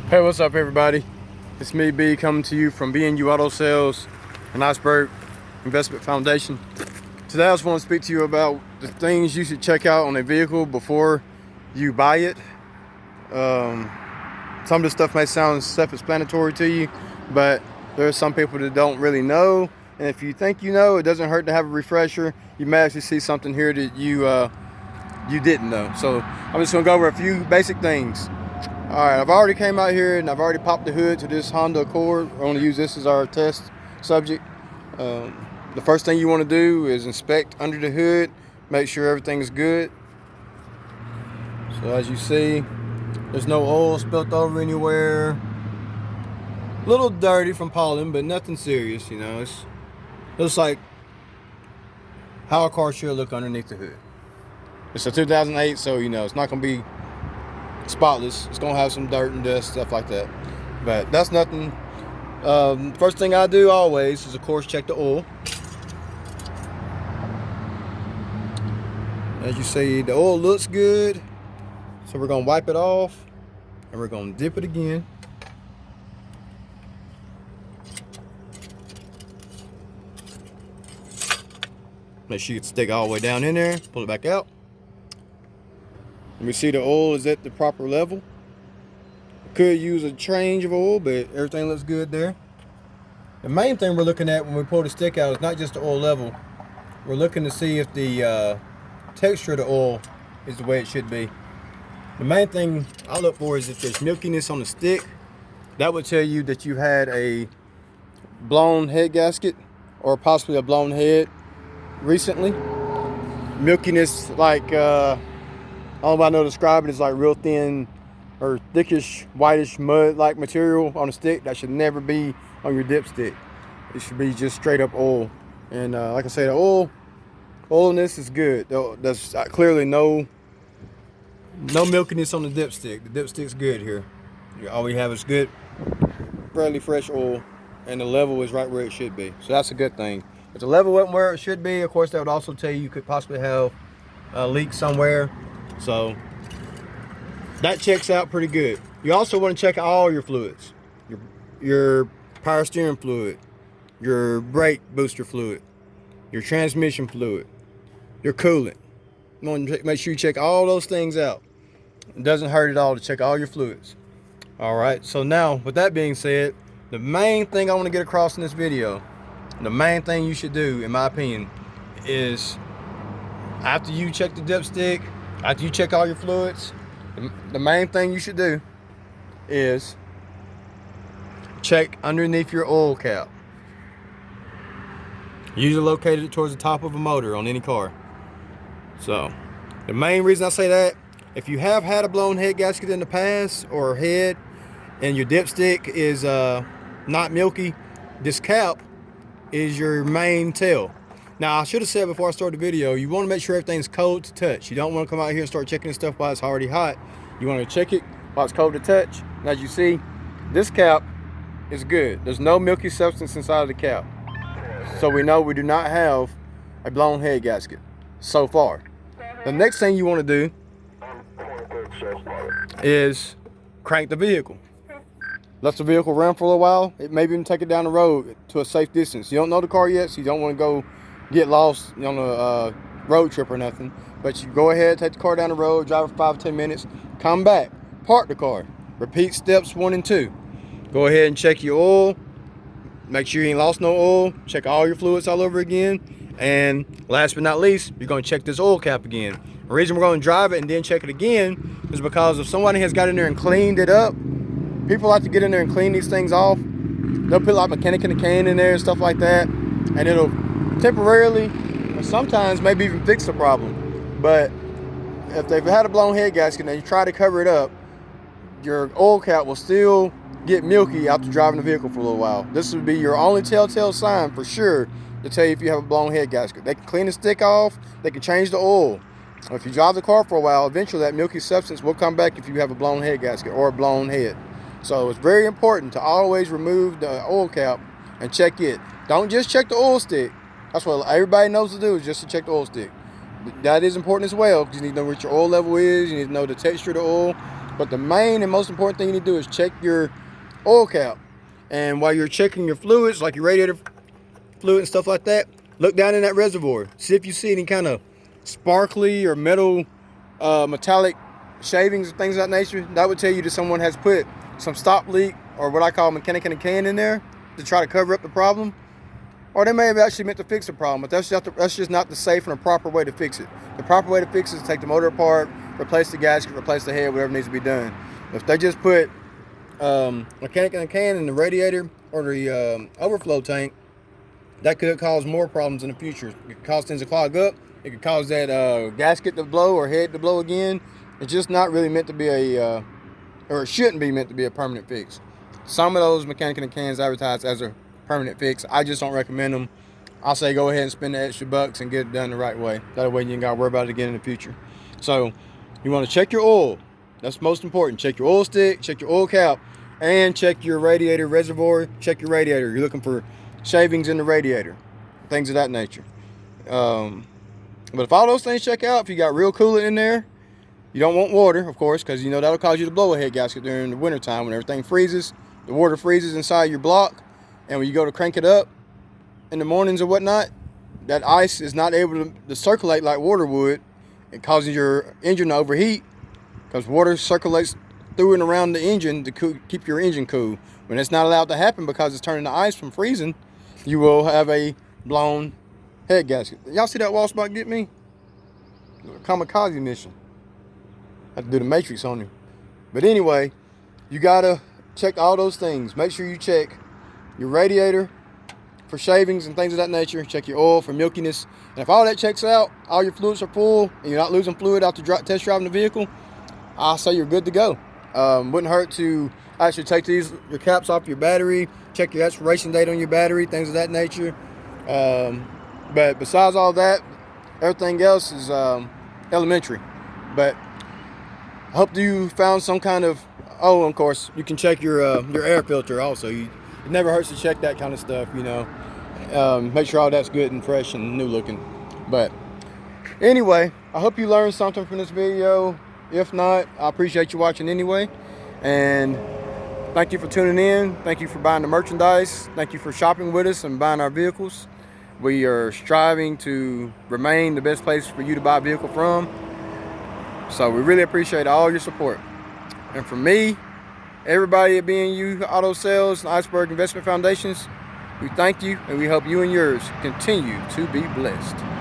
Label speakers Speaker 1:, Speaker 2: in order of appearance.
Speaker 1: Hey, what's up everybody? It's me, B, coming to you from B&U Auto Sales and Iceberg Investment Foundation. Today I just want to speak to you about the things you should check out on a vehicle before you buy it. Some of the stuff may sound self-explanatory to you, but there are some people that don't really know. And if you think you know, it doesn't hurt to have a refresher. You may actually see something here that you didn't know. So I'm just gonna go over a few basic things. Alright, I've already came out here and I've already popped the hood to this Honda Accord. We're going to use this as our test subject. The first thing you want to do is inspect under the hood, make sure everything is good. So as you see, there's no oil spilt over anywhere. A little dirty from pollen, but nothing serious, you know. It looks like how a car should look underneath the hood. It's a 2008, so you know, it's not going to be spotless. It's gonna have some dirt and dust, stuff like that, but that's nothing. First thing I do always is, of course, check the oil. As you see, the oil looks good, so we're gonna wipe it off and we're gonna dip it again. Make sure you stick all the way down in there, pull it back out. Let me see the oil is at the proper level. Could use a change of oil, but everything looks good there. The main thing we're looking at when we pull the stick out is not just the oil level. We're looking to see if the texture of the oil is the way it should be. The main thing I look for is if there's milkiness on the stick. That would tell you that you had a blown head gasket or possibly a blown head recently. Milkiness, like all I know to describe it is like real thin or thickish, whitish, mud-like material on a stick. That should never be on your dipstick. It should be just straight up oil. And like I said, the oiliness is good. There's clearly no milkiness on the dipstick. The dipstick's good here. All we have is good, fairly fresh oil, and the level is right where it should be. So that's a good thing. If the level wasn't where it should be, of course, that would also tell you could possibly have a leak somewhere. So that checks out pretty good. You also want to check all your fluids. Your power steering fluid, your brake booster fluid, your transmission fluid, your coolant. You want to make sure you check all those things out. It doesn't hurt at all to check all your fluids. Alright, so now with that being said, the main thing I want to get across in this video, the main thing you should do, in my opinion, is after you check the dipstick, after you check all your fluids, the main thing you should do is check underneath your oil cap. Usually located towards the top of a motor on any car. So the main reason I say that, if you have had a blown head gasket in the past or head and your dipstick is not milky, this cap is your main tell. Now, I should have said before I start the video, you want to make sure everything's cold to touch. You don't want to come out here and start checking this stuff while it's already hot. You want to check it while it's cold to touch. And as you see, this cap is good. There's no milky substance inside of the cap. So we know we do not have a blown head gasket so far. The next thing you want to do is crank the vehicle. Let the vehicle run for a while. It maybe even take it down the road to a safe distance. You don't know the car yet, so you don't want to go get lost on a road trip or nothing. But you go ahead, take the car down the road, drive for 5 or 10 minutes, come back, park the car. Repeat steps 1 and 2. Go ahead and check your oil. Make sure you ain't lost no oil. Check all your fluids all over again. And last but not least, you're going to check this oil cap again. The reason we're going to drive it and then check it again is because if somebody has got in there and cleaned it up, people like to get in there and clean these things off. They'll put like mechanic in the can in there and stuff like that, and it'll temporarily, or sometimes maybe even fix the problem. But if they've had a blown head gasket and you try to cover it up, your oil cap will still get milky after driving the vehicle for a little while. This would be your only telltale sign for sure to tell you if you have a blown head gasket. They can clean the stick off, they can change the oil. If you drive the car for a while, eventually that milky substance will come back if you have a blown head gasket or a blown head. So it's very important to always remove the oil cap and check it. Don't just check the oil stick. That's what everybody knows to do, is just to check the oil stick. That is important as well, because you need to know what your oil level is. You need to know the texture of the oil. But the main and most important thing you need to do is check your oil cap. And while you're checking your fluids, like your radiator fluid and stuff like that, look down in that reservoir. See if you see any kind of sparkly or metallic shavings or things of that nature. That would tell you that someone has put some stop leak, or what I call mechanic in a can, in there to try to cover up the problem. Or they may have actually meant to fix the problem, but that's just not the safe and the proper way to fix it. The proper way to fix it is take the motor apart, replace the gasket, replace the head, whatever needs to be done. If they just put mechanic in a can in the radiator or the overflow tank, that could cause more problems in the future. It could cause things to clog up. It could cause that gasket to blow or head to blow again. It's just not really meant to be or it shouldn't be meant to be a permanent fix. Some of those mechanic in the cans advertised as a permanent fix. I just don't recommend them. I'll say go ahead and spend the extra bucks and get it done the right way. That way you ain't got to worry about it again in the future. So you want to check your oil. That's most important. Check your oil stick, check your oil cap, and check your radiator reservoir. Check your radiator. You're looking for shavings in the radiator, things of that nature. But if all those things check out, if you got real coolant in there, you don't want water, of course, because you know that'll cause you to blow a head gasket during the wintertime when everything freezes. The water freezes inside your block, and when you go to crank it up in the mornings or whatnot, that ice is not able to circulate like water would. It causes your engine to overheat, because water circulates through and around the engine to keep your engine cool. When it's not allowed to happen because it's turning to ice from freezing, you will have a blown head gasket. Y'all see that wall spot get me? A kamikaze mission. I have to do the matrix on you. But anyway, you gotta check all those things. Make sure you check your radiator for shavings and things of that nature. Check your oil for milkiness. And if all that checks out, all your fluids are full, and you're not losing fluid after test driving the vehicle, I'll say you're good to go. Wouldn't hurt to actually take your caps off your battery, check your expiration date on your battery, things of that nature. But besides all that, everything else is elementary. But I hope you found some kind of, of course, you can check your air filter also. It never hurts to check that kind of stuff, you know. Make sure all that's good and fresh and new looking. But anyway, I hope you learned something from this video. If not, I appreciate you watching anyway. And thank you for tuning in. Thank you for buying the merchandise. Thank you for shopping with us and buying our vehicles. We are striving to remain the best place for you to buy a vehicle from. So we really appreciate all your support. And from me, everybody at B&U Auto Sales and Iceberg Investment Foundations, we thank you, and we hope you and yours continue to be blessed.